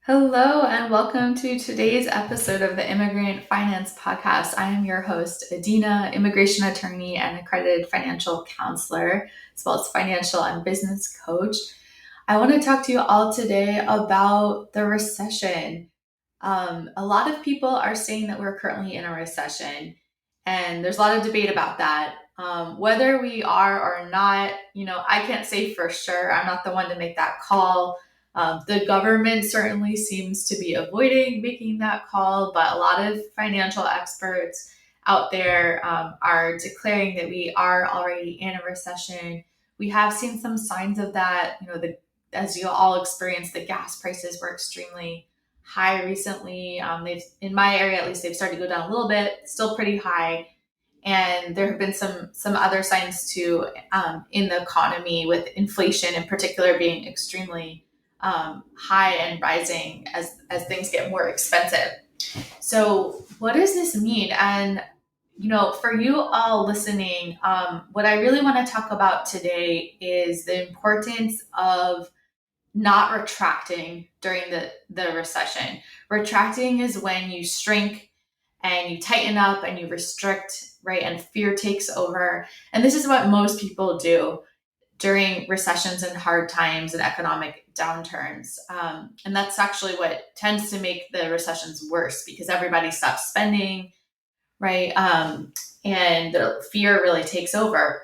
Hello, and welcome to today's episode of the Immigrant Finance Podcast. I am your host, Adina, immigration attorney and accredited financial counselor, as well as financial and business coach. I want to talk to you all today about the recession. A lot of people are saying that we're currently in a recession, and there's a lot of debate about that. Whether we are or not, I can't say for sure. I'm not the one to make that call. The government certainly seems to be avoiding making that call, but a lot of financial experts out there are declaring that we are already in a recession. We have seen some signs of that. As you all experienced, the gas prices were extremely high recently. They've, in my area at least, they've started to go down a little bit, still pretty high. And there have been some other signs too in the economy, with inflation in particular being extremely high and rising as things get more expensive. So what does this mean? And for you all listening, what I really want to talk about today is the importance of not retracting during the recession. Retracting is when you shrink and you tighten up and you restrict, right? And fear takes over. And this is what most people do during recessions and hard times and economic downturns. And that's actually what tends to make the recessions worse, because everybody stops spending, right? And the fear really takes over.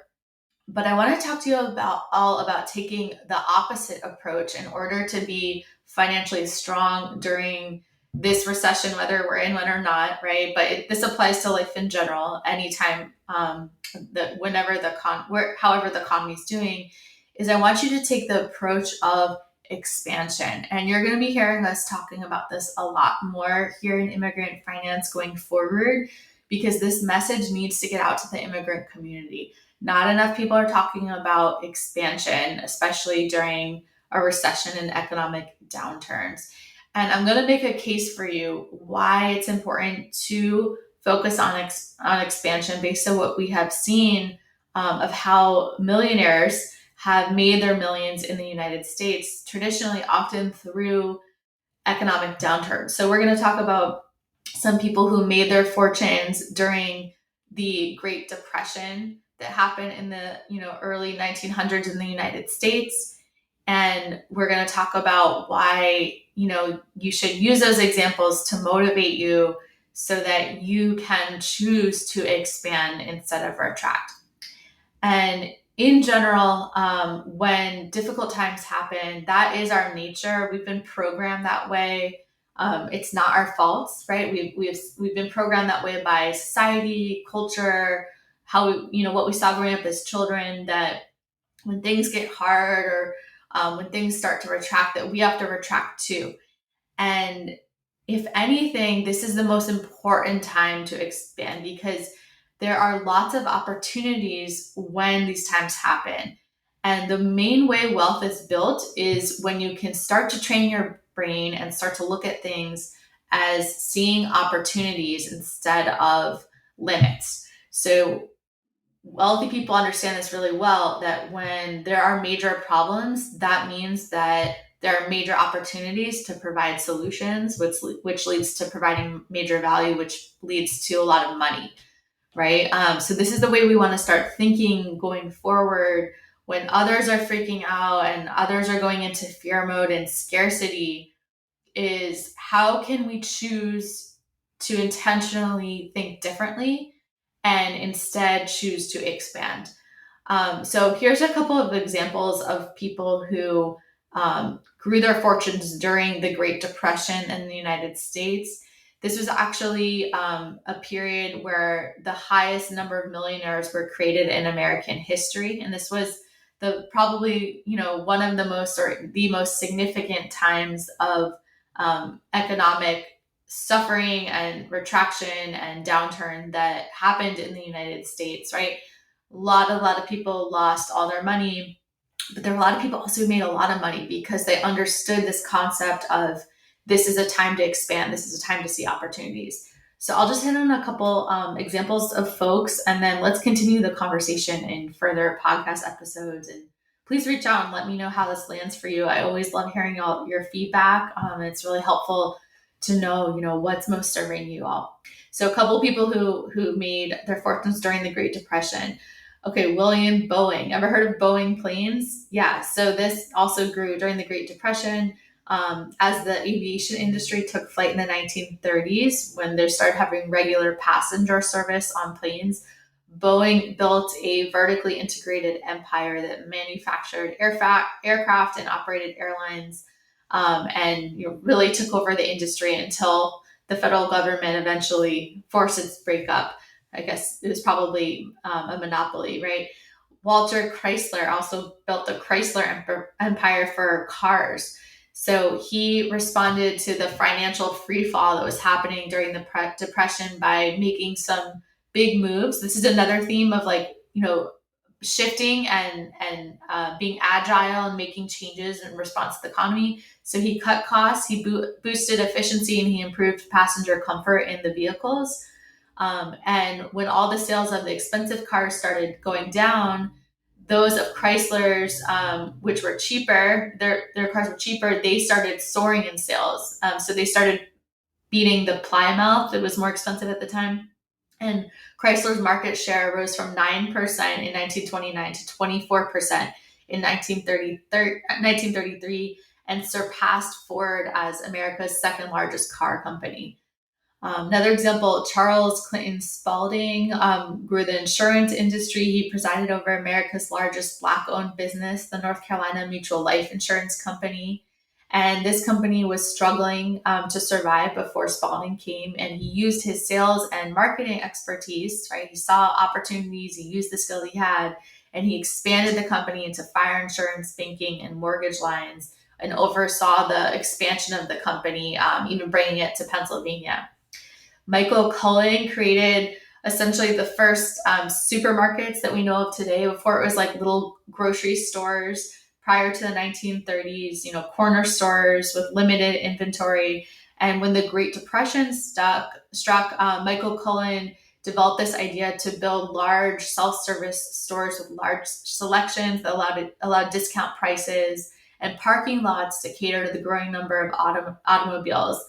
But I want to talk to you about taking the opposite approach in order to be financially strong during this recession, whether we're in one or not, right? But this applies to life in general. Anytime, however the economy is doing, is I want you to take the approach of expansion. And you're going to be hearing us talking about this a lot more here in immigrant finance going forward, because this message needs to get out to the immigrant community. Not enough people are talking about expansion, especially during a recession and economic downturns. And I'm going to make a case for you why it's important to focus on expansion based on what we have seen of how millionaires have made their millions in the United States, traditionally often through economic downturns. So we're going to talk about some people who made their fortunes during the Great Depression that happened in the early 1900s in the United States. And we're going to talk about why you should use those examples to motivate you so that you can choose to expand instead of retract. And in general, when difficult times happen, that is our nature. We've been programmed that way. It's not our faults, right? We've been programmed that way by society, culture, how what we saw growing up as children, that when things get hard or when things start to retract, that we have to retract too. And if anything, this is the most important time to expand, because there are lots of opportunities when these times happen. And the main way wealth is built is when you can start to train your brain and start to look at things as seeing opportunities instead of limits. So wealthy people understand this really well, that when there are major problems, that means that there are major opportunities to provide solutions, which leads to providing major value, which leads to a lot of money, right? So this is the way we want to start thinking going forward when others are freaking out and others are going into fear mode and scarcity, is how can we choose to intentionally think differently and instead choose to expand? So here's a couple of examples of people who grew their fortunes during the Great Depression in the United States. This was actually a period where the highest number of millionaires were created in American history. And this was probably one of the most, or the most significant times of economic suffering and retraction and downturn that happened in the United States, right? A lot of people lost all their money, but there were a lot of people also who made a lot of money because they understood this concept of this is a time to expand. This is a time to see opportunities. So I'll just hit on a couple examples of folks, and then let's continue the conversation in further podcast episodes and please reach out and let me know how this lands for you. I always love hearing all your feedback. It's really helpful to know, what's most serving you all. So a couple of people who made their fortunes during the Great Depression. Okay, William Boeing. Ever heard of Boeing planes? Yeah. So this also grew during the Great Depression. As the aviation industry took flight in the 1930s, when they started having regular passenger service on planes, Boeing built a vertically integrated empire that manufactured aircraft and operated airlines, and really took over the industry until the federal government eventually forced its breakup. I guess it was probably a monopoly, right? Walter Chrysler also built the Chrysler empire for cars. So he responded to the financial freefall that was happening during the Depression by making some big moves. This is another theme of shifting and being agile and making changes in response to the economy. So he cut costs, he boosted efficiency, and he improved passenger comfort in the vehicles. And when all the sales of the expensive cars started going down, those of Chrysler's, which were cheaper, their cars were cheaper, they started soaring in sales. So they started beating the Plymouth that was more expensive at the time. And Chrysler's market share rose from 9% in 1929 to 24% in 1933 and surpassed Ford as America's second largest car company. Another example, Charles Clinton Spalding grew the insurance industry. He presided over America's largest Black-owned business, the North Carolina Mutual Life Insurance Company. And this company was struggling to survive before Spalding came, and he used his sales and marketing expertise, right? He saw opportunities, he used the skill he had, and he expanded the company into fire insurance, banking, and mortgage lines, and oversaw the expansion of the company, even bringing it to Pennsylvania. Michael Cullen created essentially the first supermarkets that we know of today. Before, it was like little grocery stores. Prior to the 1930s, corner stores with limited inventory. And when the Great Depression struck, Michael Cullen developed this idea to build large self-service stores with large selections that allowed discount prices and parking lots to cater to the growing number of automobiles.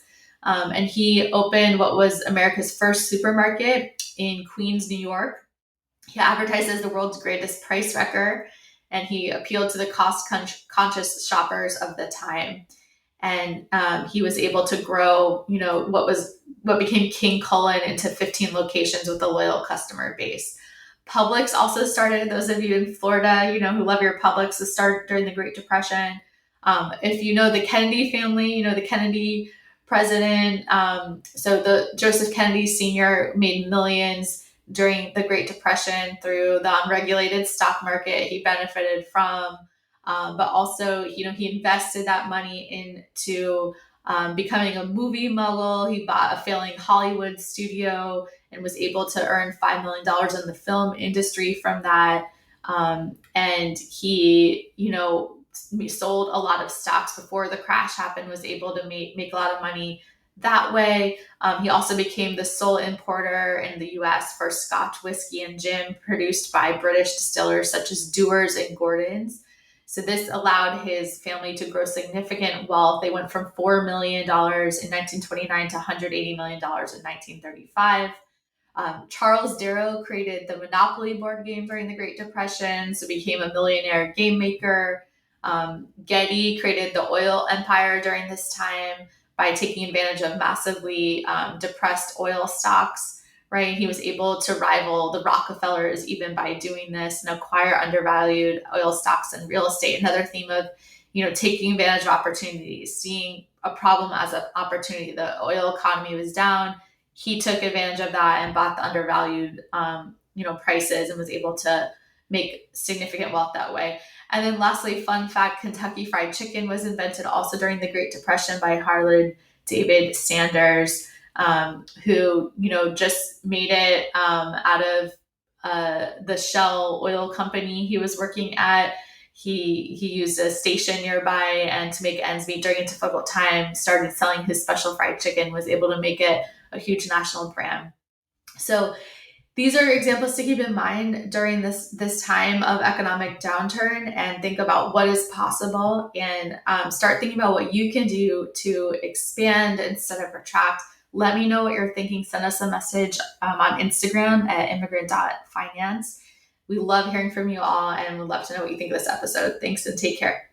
And he opened what was America's first supermarket in Queens, New York. He advertised as the world's greatest price wrecker, and he appealed to the cost-conscious shoppers of the time. And he was able to grow, what became King Cullen into 15 locations with a loyal customer base. Publix also started. Those of you in Florida, who love your Publix, it started during the Great Depression. If you know the Kennedy family, the Kennedy president. So the Joseph Kennedy Sr. made millions during the Great Depression through the unregulated stock market he benefited from. But also, he invested that money into becoming a movie mogul. He bought a failing Hollywood studio and was able to earn $5 million in the film industry from that. And he, sold a lot of stocks before the crash happened, was able to make a lot of money that way. He also became the sole importer in the U.S. for Scotch whiskey and gin produced by British distillers such as Dewar's and Gordon's. So this allowed his family to grow significant wealth. They went from $4 million in 1929 to $180 million in 1935. Charles Darrow created the Monopoly board game during the Great Depression, so became a millionaire game maker. Getty created the oil empire during this time by taking advantage of massively depressed oil stocks, right? He was able to rival the Rockefellers even by doing this and acquire undervalued oil stocks and real estate. Another theme of, taking advantage of opportunities, seeing a problem as an opportunity. The oil economy was down. He took advantage of that and bought the undervalued, prices and was able to make significant wealth that way. And then lastly, fun fact, Kentucky Fried Chicken was invented also during the Great Depression by Harland David Sanders, who, just made it out of the Shell oil company he was working at. He used a station nearby, and to make ends meet during a difficult time, started selling his special fried chicken, was able to make it a huge national brand. So These are examples to keep in mind during this time of economic downturn, and think about what is possible, and start thinking about what you can do to expand instead of retract. Let me know what you're thinking. Send us a message on Instagram at immigrant.finance. We love hearing from you all, and would love to know what you think of this episode. Thanks, and take care.